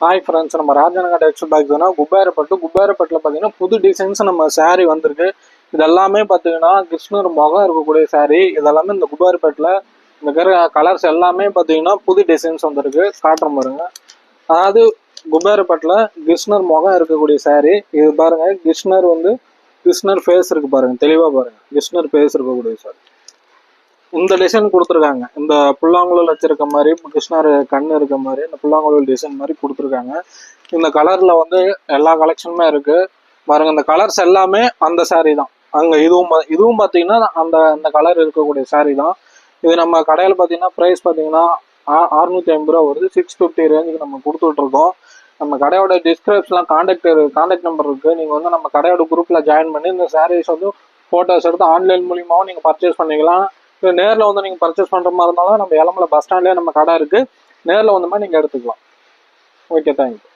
Hi friends, நம்ம ராஜனகா textile பாக்ஸ்னா குபேரப்பட்டில் பார்த்தீங்கன்னா புது டிசைன்ஸ் நம்ம saree வந்திருக்கு. இதெல்லாமே பார்த்தீங்கன்னா கிருஷ்ணர் முகம் இருக்கக்கூடிய saree. இதெல்லாமே இந்த குபேரப்பட்டில் இந்த இருக்கிற கலர்ஸ் எல்லாமே பார்த்தீங்கன்னா புது டிசைன்ஸ் வந்திருக்கு. காட்டுறோம் பாருங்க. அதாவது குபேரப்பட்டில் கிருஷ்ணர் முகம் இருக்கக்கூடிய saree. இது பாருங்க, கிருஷ்ணர் ஃபேஸ் இருக்கு பாருங்க, தெளிவாக பாருங்க. கிருஷ்ணர் ஃபேஸ் இருக்கக்கூடிய saree. இந்த டிசைன் கொடுத்துருக்காங்க. இந்த புல்லாங்குழல் வச்சிருக்க மாதிரி, கிருஷ்ணர் கண்ணு இருக்க மாதிரி இந்த புல்லாங்குழல் டிசைன் மாதிரி கொடுத்துருக்காங்க. இந்த கலர்ல எல்லா கலெக்ஷனுமே இருக்கு பாருங்க. இந்த கலர்ஸ் எல்லாமே அந்த saree தான். அங்க இதுவும் பார்த்தீங்கன்னா அந்த அந்த கலர் இருக்கக்கூடிய saree தான். இது நம்ம கடையில் பார்த்தீங்கன்னா ப்ரைஸ் பார்த்தீங்கன்னா 650 ரூபா வருது. 650 ரேஞ்சுக்கு நம்ம கொடுத்துட்டு இருக்கோம். நம்ம கடையோட டிஸ்கிரிப்ஷன்ல கான்டாக்ட் நம்பர் இருக்கு. நீங்க நம்ம கடையோட குரூப்ல ஜாயின் பண்ணி இந்த சாரீஸ் போட்டோஸ் எடுத்து ஆன்லைன் மூலியமாவும் நீங்க பர்ச்சேஸ் பண்ணிக்கலாம். நேரில் நீங்க பர்ச்சேஸ் பண்ற மாதிரி இருந்தாலும் நம்ம எலமலை பஸ் ஸ்டாண்ட்லேயே நம்ம கடை இருக்கு. நேரில் நீங்க எடுத்துக்கலாம். Okay, thank you.